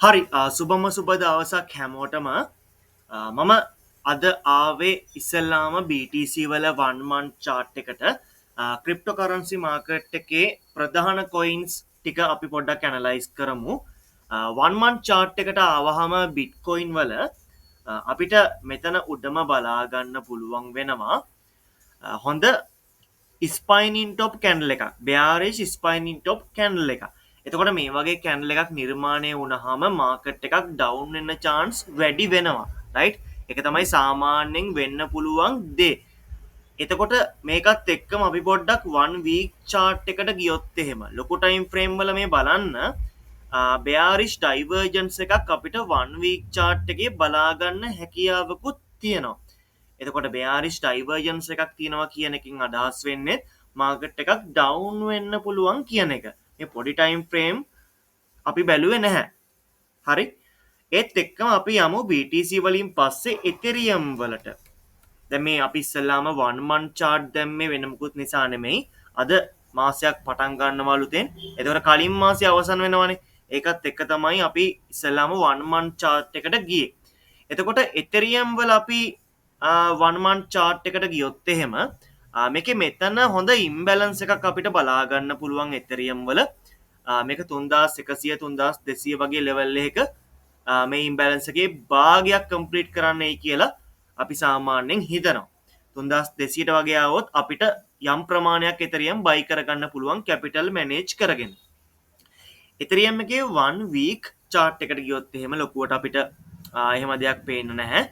හරි සුබම සුබ දවසක් හැමෝටම මම අද ආවේ ඉස්සල්ලාම BTC වල 1 month chart එකට cryptocurrency market එකේ ප්‍රධාන coins ටික අපි පොඩ්ඩක් analyze කරමු 1 month chart එකට ආවහම bitcoin වල අපිට මෙතන උඩම බලා ගන්න පුළුවන් වෙනවා හොඳ ස්පයිනින් ටොප් කැන්ඩල් එකක් බයාරේජ් ස්පයිනින් ටොප් කැන්ඩල් එක එතකොට මේ වගේ කැන්ඩල් එකක් නිර්මාණය වුණහම මාකට් එකක් ඩවුන් වෙන්න chance වැඩි වෙනවා රයිට් එක තමයි සාමාන්‍යයෙන් වෙන්න පුළුවන් දේ එතකොට මේකත් එක්කම අපි පොඩ්ඩක් 1 week chart එකට ගියොත් එහෙම ලොකු ටයිම් ෆ්‍රේම් වල මේ බලන්න bearish divergence එකක් අපිට 1 week chart එකේ බලා ගන්න හැකියාවකුත් තියෙනවා එතකොට bearish divergence එකක් තියෙනවා කියන එකකින් අදහස් වෙන්නේ මාකට් එකක් ඩවුන් වෙන්න පුළුවන් කියන එක. මේ පොඩි ටයිම් ෆ්‍රේම් අපි බැලුවේ නැහැ. හරි? ඒත් එක්කම අපි යමු BTC වලින් පස්සේ Ethereum වලට. දැන් මේ අපි ඉස්සෙල්ලාම 1 month chart දැම්මේ වෙන මොකුත් නිසා නෙමෙයි. අද මාසයක් පටන් ගන්නවලුතෙන්. එතකොට කලින් මාසය අවසන් වෙනවනේ. ඒකත් එක්ක තමයි අපි ඉස්සෙල්ලාම 1 month chart එකට ගියේ. එතකොට Ethereum වල අපි 1 month chart එකට ගියොත් එහෙම මේකේ මෙතන හොඳ ඉම්බැලන්ස් එකක් අපිට බලා ගන්න පුළුවන් Ethereum වල මේක 3100 3200 වගේ ලෙවල් එකක මේ ඉම්බැලන්ස් එකේ භාගයක් කම්ප්ලීට් කරන්නයි කියලා අපි සාමාන්‍යයෙන් හිතනවා 3200ට වගේ આવොත් අපිට යම් ප්‍රමාණයක් Ethereum buy කරගන්න පුළුවන් capital manage කරගෙන Ethereum එකේ 1 week chart එකට ගියොත් එහෙම ලොකුවට අපිට එහෙම දෙයක් පේන්නේ නැහැ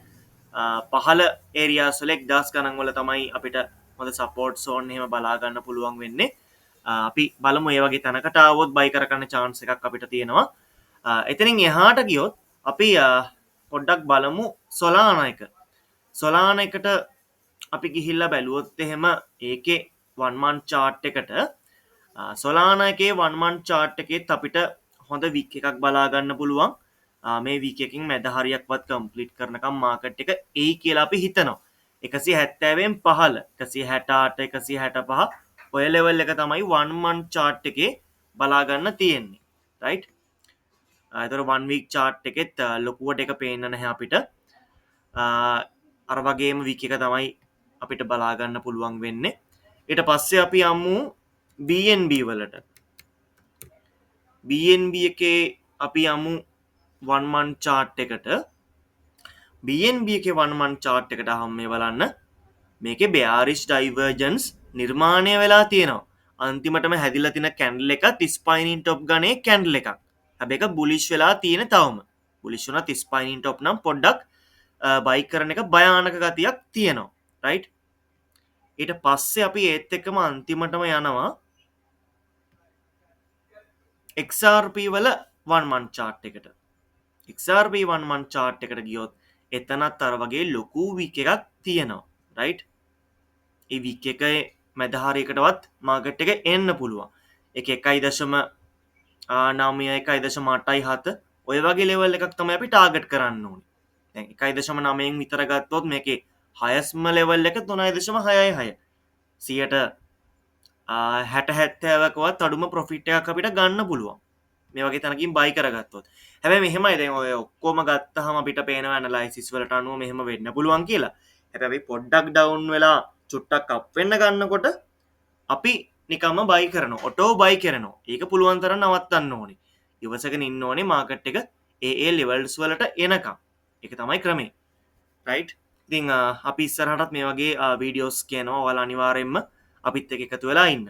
පහළ ඒරියාස් වල 1000 ගණන් වල තමයි අපිට හොඳ සපෝට් සෝන් එහෙම බලා ගන්න පුළුවන් වෙන්නේ අපි බලමු මේ වගේ තැනකට ආවොත් බයි කරගන්න chance එකක් අපිට තියෙනවා එතනින් එහාට ගියොත් අපි පොඩ්ඩක් බලමු Solana එක Solana එකට අපි ගිහිල්ලා බැලුවොත් එහෙම ඒකේ 1 month chart එකට Solana එකේ 1 month chart එකේත් අපිට හොඳ week එකක් බලා ගන්න පුළුවන් මේ වීක් එකකින් මැද හරියක්වත් කම්ප්ලීට් කරනකම් මාකට් එක එයි කියලා අපි හිතනවා 170න් පහළ 168 165 ඔය ලෙවල් එක තමයි 1 month chart එකේ බලා ගන්න තියෙන්නේ right ඒතර 1 week chart එකෙත් ලොකුවට එක පේන්න නැහැ අපිට අර වගේම වීක් එක තමයි අපිට බලා ගන්න පුළුවන් වෙන්නේ ඊට පස්සේ අපි යමු BNB වලට BNB එකේ අපි යමු 1 month chart එකට BNB එකේ 1 month chart එකට අහම මේ බලන්න මේකේ bearish divergence නිර්මාණය වෙලා තියෙනවා අන්තිමටම හැදිලා තියෙන candle එකත් spinning top ගණේ candle එකක් හැබැයි ඒක bullish වෙලා තියෙන තවම bullish වුණත් spinning top නම් පොඩ්ඩක් buy කරන එක භයානක ගතියක් තියෙනවා right ඊට පස්සේ අපි ඒත් එක්කම අන්තිමටම යනවා XRP වල 1 month chart එකට XRP 1 month chart එකට ගියොත් එතනත් අර වගේ ලොකු week එකක් තියෙනවා right ඒ week එකේ මැද හරියකටවත් මාකට් එක එන්න පුළුවන් ඒක 1.9 1.87 ඔය වගේ level එකක් තමයි අපි target කරන්න ඕනේ දැන් 1.9න් විතර ගත්තොත් මේකේ highestම level එක 3.66 100ට 60 70කවත් අඩුම profit එකක් අපිට ගන්න පුළුවන් මේ වගේ තැනකින් buy කරගත්තොත් හැබැයි මෙහෙමයි දැන් ඔය ඔක්කොම ගත්තාම අපිට පේනවා ඇනලයිසිස් වලට අනුව මෙහෙම වෙන්න පුළුවන් කියලා. හැබැයි පොඩ්ඩක් ඩවුන් වෙලා චුට්ටක් අප් වෙන්න ගන්නකොට අපි නිකම්ම buy කරනවා. ඔටෝ buy කරනවා. ඒක පුළුවන් තරම් නවත්තන්න ඕනේ. ඉවසගෙන ඉන්න ඕනේ මාකට් එක ඒ levels වලට එනකම්. ඒක තමයි ක්‍රමය. right? ඉතින් අපි ඉස්සරහටත් මේ වගේ වීඩියෝස් කියනවා. ඔයාලා අනිවාර්යයෙන්ම අපිත් එක්ක එකතු වෙලා ඉන්න.